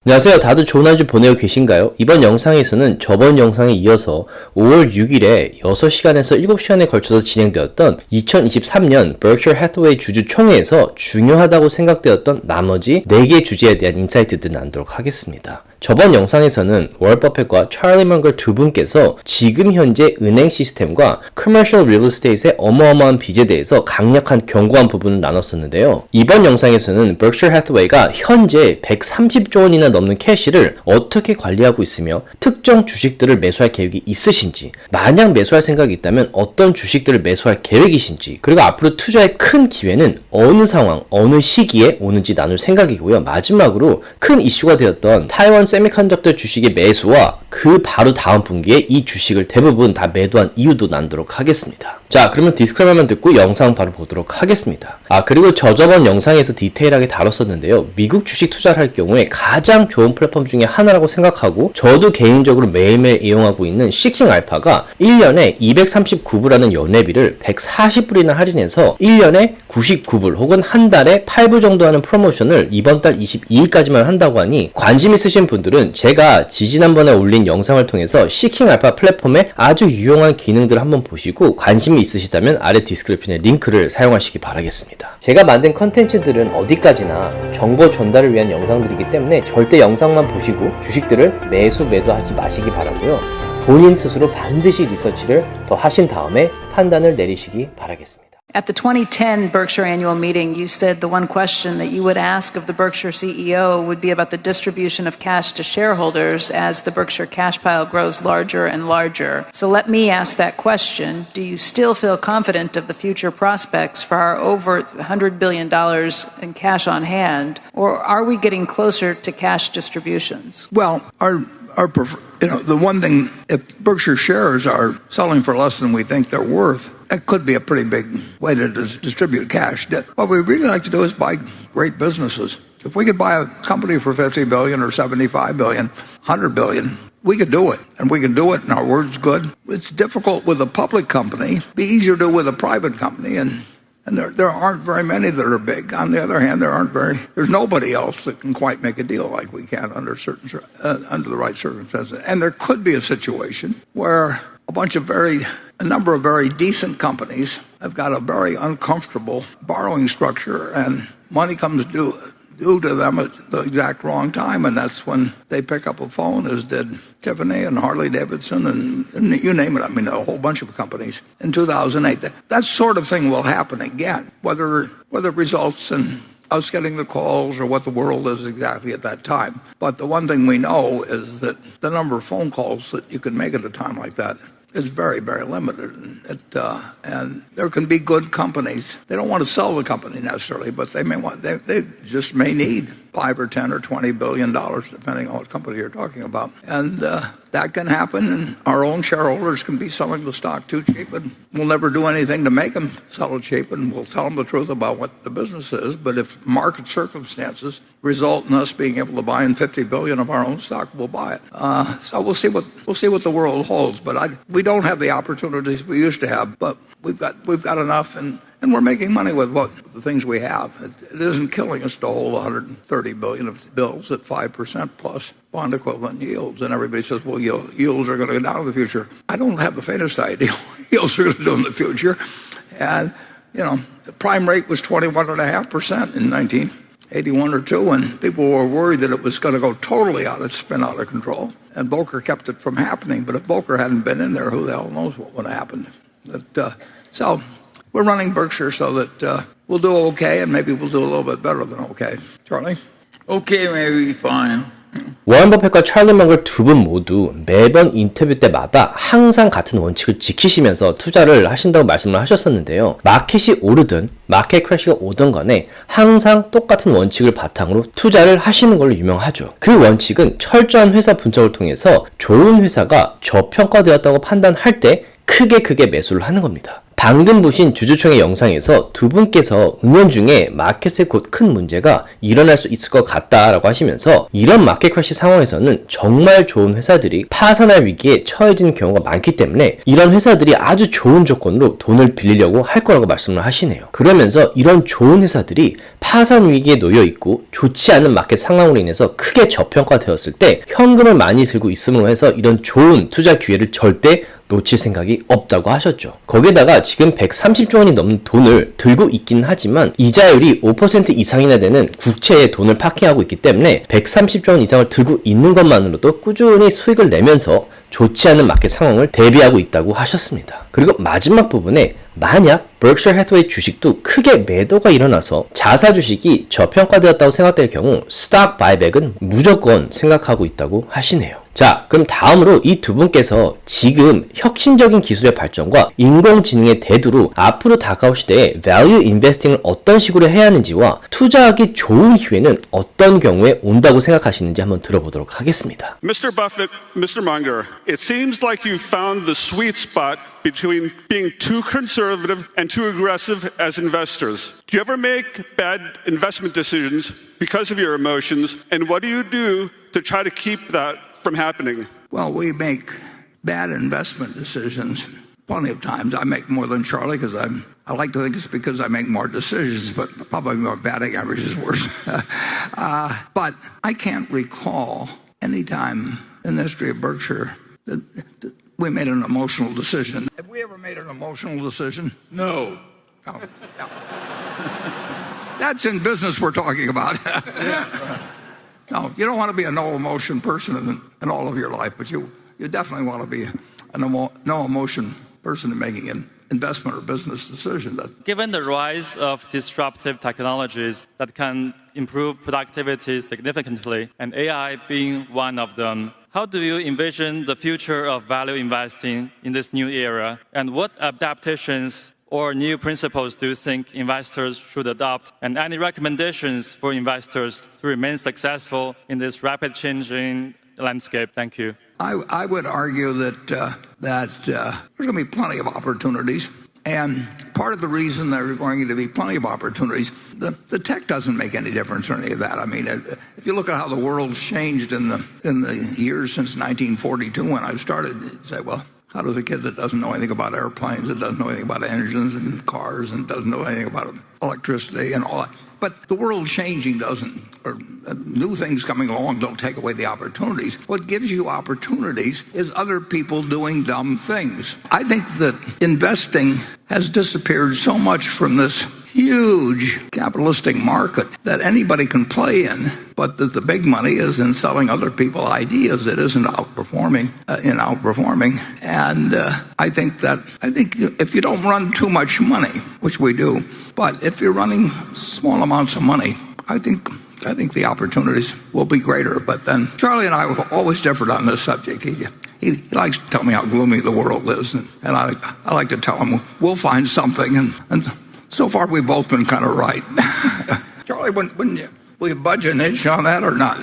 안녕하세요. 다들 좋은 한 주 보내고 계신가요? 이번 영상에서는 저번 영상에 이어서 5월 6일에 6시간에서 7시간에 걸쳐서 진행되었던 2023년 Berkshire Hathaway 주주총회에서 중요하다고 생각되었던 나머지 4개 주제에 대한 인사이트들을 나누도록 하겠습니다. 저번 영상에서는 워런 버핏과 찰리 먼거 두 분께서 지금 현재 은행 시스템과 커머셜 리얼 에스테이트의 어마어마한 빚에 대해서 강력한 경고한 부분을 나눴었는데요. 이번 영상에서는 Berkshire Hathaway가 현재 130조 원이나 넘는 캐시를 어떻게 관리하고 있으며 특정 주식들을 매수할 계획이 있으신지, 만약 매수할 생각이 있다면 어떤 주식들을 매수할 계획이신지, 그리고 앞으로 투자의 큰 기회는 어느 상황, 어느 시기에 오는지 나눌 생각이고요. 마지막으로 큰 이슈가 되었던 타이완 세미컨덕터 주식의 매수와 그 바로 다음 분기에 이 주식을 대부분 다 매도한 이유도 나누도록 하겠습니다. 자, 그러면 디스클레이머만 듣고 영상 바로 보도록 하겠습니다. 그리고 저번 영상에서 디테일하게 다뤘었는데요. 미국 주식 투자를 할 경우에 가장 좋은 플랫폼 중에 하나라고 생각하고 저도 개인적으로 매일매일 이용하고 있는 시킹 알파가 1년에 239불하는 연회비를 140불이나 할인해서 1년에 99불 혹은 한 달에 8불 정도 하는 프로모션을 이번 달 22일까지만 한다고 하니 관심 있으신 분들은 제가 지지난번에 올린 영상을 통해서 시킹 알파 플랫폼의 아주 유용한 기능들을 한번 보시고 관심이 있으시다면 아래 디스크립션의 링크를 사용하시기 바라겠습니다. 제가 만든 컨텐츠들은 어디까지나 정보 전달을 위한 영상들이기 때문에 절대 영상만 보시고 주식들을 매도하지 마시기 바라고요. 본인 스스로 반드시 리서치를 더 하신 다음에 판단을 내리시기 바라겠습니다. At the 2010 Berkshire annual meeting, you said the one question that you would ask of the Berkshire CEO would be about the distribution of cash to shareholders as the Berkshire cash pile grows larger and larger. So let me ask that question. Do you still feel confident of the future prospects for our over $100 billion in cash on hand, or are we getting closer to cash distributions? Well, the one thing, if Berkshire shares are selling for less than we think they're worth, that could be a pretty big way to distribute cash. What we really like to do is buy great businesses. If we could buy a company for $50 billion or $75 billion, $100 billion, we could do it. And we can do it, and our word's good. It's difficult with a public company. It'd be easier to do with a private company, and there aren't very many that are big. On the other hand, there's nobody else that can quite make a deal like we can under the right circumstances. And there could be a situation where a number of very decent companies have got a very uncomfortable borrowing structure, and money comes due to them at the exact wrong time, and that's when they pick up a phone, as did Tiffany and Harley Davidson and you name it. I mean, a whole bunch of companies in 2008. That sort of thing will happen again, whether it results in us getting the calls or what the world is exactly at that time. But the one thing we know is that the number of phone calls that you can make at a time like that is very, very limited. And there can be good companies. They don't want to sell the company necessarily, but they just may need $5 or $10 or $20 billion, depending on what company you're talking about. And that can happen, and our own shareholders can be selling the stock too cheap, and we'll never do anything to make them sell it cheap, and we'll tell them the truth about what the business is. But if market circumstances result in us being able to buy in $50 billion of our own stock, we'll buy it. So we'll see what the world holds. But we don't have the opportunities we used to have, but we've got enough, and we're making money with the things we have. It isn't killing us to hold $130 billion of bills at 5% plus bond equivalent yields. And everybody says, well, yields are going to go down in the future. I don't have the faintest idea what yields are going to do in the future. And, the prime rate was 21.5% in 1981 or 2, and people were worried that it was going to go totally spin out of control. And Volcker kept it from happening. But if Volcker hadn't been in there, who the hell knows what would have happened. So we're running Berkshire so that we'll do okay, and maybe we'll do a little bit better than okay. Charlie? Okay, maybe fine. 워런 버핏과 찰리 먼거 두 분 모두 매번 인터뷰 때마다 항상 같은 원칙을 지키시면서 투자를 하신다고 말씀을 하셨었는데요. 마켓이 오르든 마켓 크래시가 오든 간에 항상 똑같은 원칙을 바탕으로 투자를 하시는 걸로 유명하죠. 그 원칙은 철저한 회사 분석을 통해서 좋은 회사가 저평가되었다고 판단할 때 크게 매수를 하는 겁니다. 방금 보신 주주총회 영상에서 두 분께서 은연중에 마켓에 곧 큰 문제가 일어날 수 있을 것 같다라고 하시면서 이런 마켓 크래시 상황에서는 정말 좋은 회사들이 파산할 위기에 처해지는 경우가 많기 때문에 이런 회사들이 아주 좋은 조건으로 돈을 빌리려고 할 거라고 말씀을 하시네요. 그러면서 이런 좋은 회사들이 파산 위기에 놓여 있고 좋지 않은 마켓 상황으로 인해서 크게 저평가되었을 때 현금을 많이 들고 있음으로 해서 이런 좋은 투자 기회를 절대 놓칠 생각이 없다고 하셨죠. 거기에다가 지금 130조 원이 넘는 돈을 들고 있긴 하지만 이자율이 5% 이상이나 되는 국채에 돈을 파킹하고 있기 때문에 130조 원 이상을 들고 있는 것만으로도 꾸준히 수익을 내면서 좋지 않은 마켓 상황을 대비하고 있다고 하셨습니다. 그리고 마지막 부분에 만약 버크셔 해서웨이 주식도 크게 매도가 일어나서 자사 주식이 저평가되었다고 생각될 경우 스탁 바이백은 무조건 생각하고 있다고 하시네요. 자, 그럼 다음으로 이 두 분께서 지금 혁신적인 기술의 발전과 인공지능의 대두로 앞으로 다가올 시대에 value investing을 어떤 식으로 해야 하는지와 투자하기 좋은 기회는 어떤 경우에 온다고 생각하시는지 한번 들어보도록 하겠습니다. Mr. Buffett, Mr. Munger, it seems like you found the sweet spot between being too conservative and too aggressive as investors. Do you ever make bad investment decisions because of your emotions, and what do you do to try to keep that from happening? Well, we make bad investment decisions plenty of times. I make more than Charlie because I like to think it's because I make more decisions, but probably my batting average is worse. But I can't recall any time in the history of Berkshire that we made an emotional decision. Have we ever made an emotional decision? No. No. No. That's in business we're talking about. No, you don't want to be a no-emotion person in all of your life, but you definitely want to be a no-emotion person in making an investment or business decision. Given the rise of disruptive technologies that can improve productivity significantly, and AI being one of them, how do you envision the future of value investing in this new era? And what adaptations or new principles do you think investors should adopt? And any recommendations for investors to remain successful in this rapid changing landscape? Thank you. I would argue that there's going to be plenty of opportunities. And part of the reason there are going to be plenty of opportunities, the tech doesn't make any difference or any of that. I mean, if you look at how the world's changed in the years since 1942 when I started, you'd say, well, how does a kid that doesn't know anything about airplanes, that doesn't know anything about engines and cars, and doesn't know anything about electricity and all that? But the world changing doesn't, or new things coming along don't take away the opportunities. What gives you opportunities is other people doing dumb things. I think that investing has disappeared so much from this huge capitalistic market that anybody can play in, but that the big money is in selling other people ideas. It isn't outperforming. And I think if you don't run too much money, which we do, but if you're running small amounts of money, I think the opportunities will be greater. But then Charlie and I have always differed on this subject. He likes to tell me how gloomy the world is, and I like to tell him we'll find something. And so far we've both been kind of right. Charlie, wouldn't you? Will you budge an inch on that or not?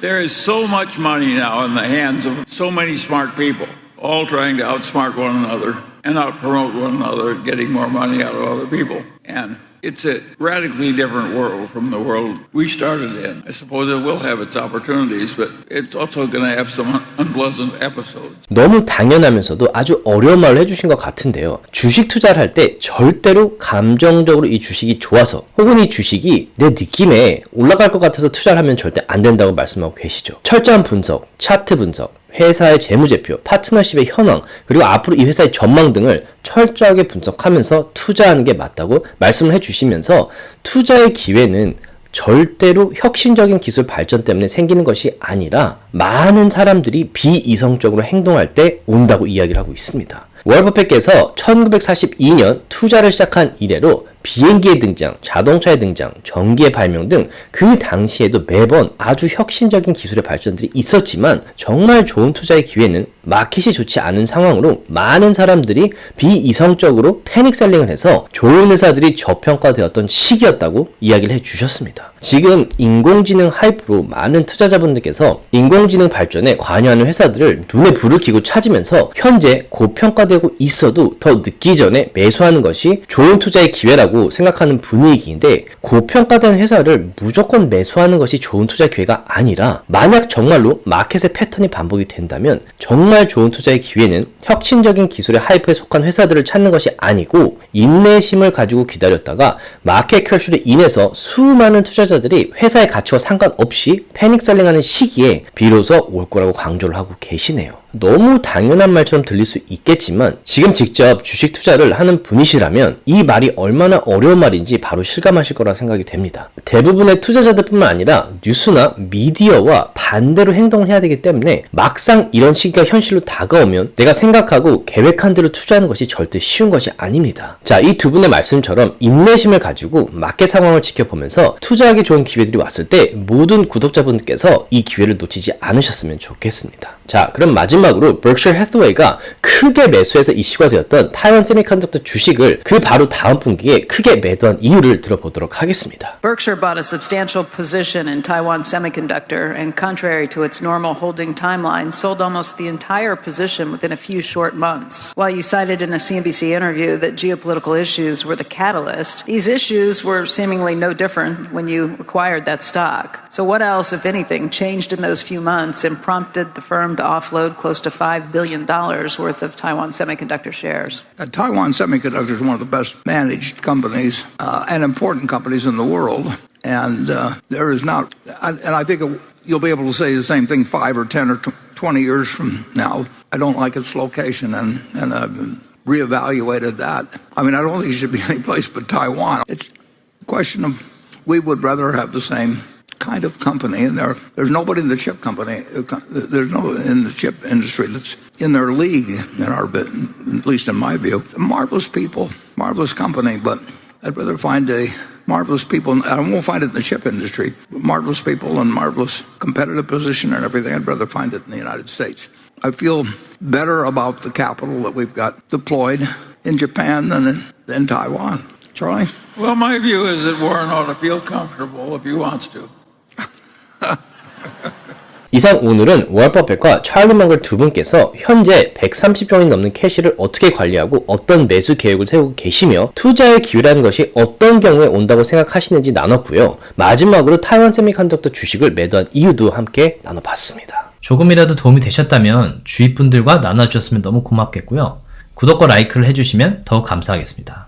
There is so much money now in the hands of so many smart people, all trying to outsmart one another and out-promote one another, getting more money out of other people. And it's a radically different world from the world we started in. I suppose it will have its opportunities, but it's also going to have some unpleasant episodes. 너무 당연하면서도 아주 어려운 말을 해주신 것 같은데요. 주식 투자를 할 때 절대로 감정적으로 이 주식이 좋아서 혹은 이 주식이 내 느낌에 올라갈 것 같아서 투자를 하면 절대 안 된다고 말씀하고 계시죠. 철저한 분석, 차트 분석, 회사의 재무제표, 파트너십의 현황, 그리고 앞으로 이 회사의 전망 등을 철저하게 분석하면서 투자하는 게 맞다고 말씀을 해주시면서 투자의 기회는 절대로 혁신적인 기술 발전 때문에 생기는 것이 아니라 많은 사람들이 비이성적으로 행동할 때 온다고 이야기를 하고 있습니다. 워런 버핏께서 1942년 투자를 시작한 이래로 비행기의 등장, 자동차의 등장, 전기의 발명 등 그 당시에도 매번 아주 혁신적인 기술의 발전들이 있었지만 정말 좋은 투자의 기회는 마켓이 좋지 않은 상황으로 많은 사람들이 비이성적으로 패닉셀링을 해서 좋은 회사들이 저평가되었던 시기였다고 이야기를 해주셨습니다. 지금 인공지능 하이프로 많은 투자자분들께서 인공지능 발전에 관여하는 회사들을 눈에 불을 켜고 찾으면서 현재 고평가되고 있어도 더 늦기 전에 매수하는 것이 좋은 투자의 기회라고 생각하는 분위기인데, 고평가된 회사를 무조건 매수하는 것이 좋은 투자 기회가 아니라 만약 정말로 마켓의 패턴이 반복이 된다면 정말 좋은 투자의 기회는 혁신적인 기술의 하이프에 속한 회사들을 찾는 것이 아니고 인내심을 가지고 기다렸다가 마켓 크래쉬로 인해서 수많은 투자자들이 회사의 가치와 상관없이 패닉셀링하는 시기에 비로소 올 거라고 강조를 하고 계시네요. 너무 당연한 말처럼 들릴 수 있겠지만 지금 직접 주식 투자를 하는 분이시라면 이 말이 얼마나 어려운 말인지 바로 실감하실 거라 생각이 됩니다. 대부분의 투자자들뿐만 아니라 뉴스나 미디어와 반대로 행동을 해야 되기 때문에 막상 이런 시기가 현실로 다가오면 내가 생각하고 계획한 대로 투자하는 것이 절대 쉬운 것이 아닙니다. 자, 이 두 분의 말씀처럼 인내심을 가지고 마켓 상황을 지켜보면서 투자하기 좋은 기회들이 왔을 때 모든 구독자분들께서 이 기회를 놓치지 않으셨으면 좋겠습니다. 자, 그럼 마지막으로 Berkshire Hathaway가 크게 매수해서 이슈가 되었던 타이완 세미컨덕터 주식을 그 바로 다음 분기에 크게 매도한 이유를 들어보도록 하겠습니다. Berkshire bought a substantial position in Taiwan Semiconductor and, contrary to its normal holding timeline, sold almost the entire position within a few short months. While you cited in a CNBC interview that geopolitical issues were the catalyst, these issues were seemingly no different when you acquired that stock. So what else, if anything, changed in those few months and prompted the firm to offload close to $5 billion worth of Taiwan Semiconductor shares? Taiwan Semiconductor is one of the best managed companies and important companies in the world. And there is not, and I think you'll be able to say the same thing 5 or 10 or 20 years from now. I don't like its location, and I've reevaluated that. I mean, I don't think it should be any place but Taiwan. It's a question of we would rather have the same kind of company, and there's nobody in the chip company, there's no in the chip industry that's in their league in our bit, at least in my view. Marvelous people, marvelous company, but I'd rather find a marvelous people. I won't find it in the chip industry, but marvelous people and marvelous competitive position and everything. I'd rather find it in the United States. I feel better about the capital that we've got deployed in Japan than in Taiwan. Charlie? Well, my view is that Warren ought to feel comfortable if he wants to. 이상 오늘은 워런 버핏과 찰리 망글 두 분께서 현재 130조 원이 넘는 캐시를 어떻게 관리하고 어떤 매수 계획을 세우고 계시며 투자의 기회라는 것이 어떤 경우에 온다고 생각하시는지 나눴고요. 마지막으로 타이완 세미컨덕터 주식을 매도한 이유도 함께 나눠봤습니다. 조금이라도 도움이 되셨다면 주위 분들과 나눠주셨으면 너무 고맙겠고요. 구독과 라이크를 해주시면 더욱 감사하겠습니다.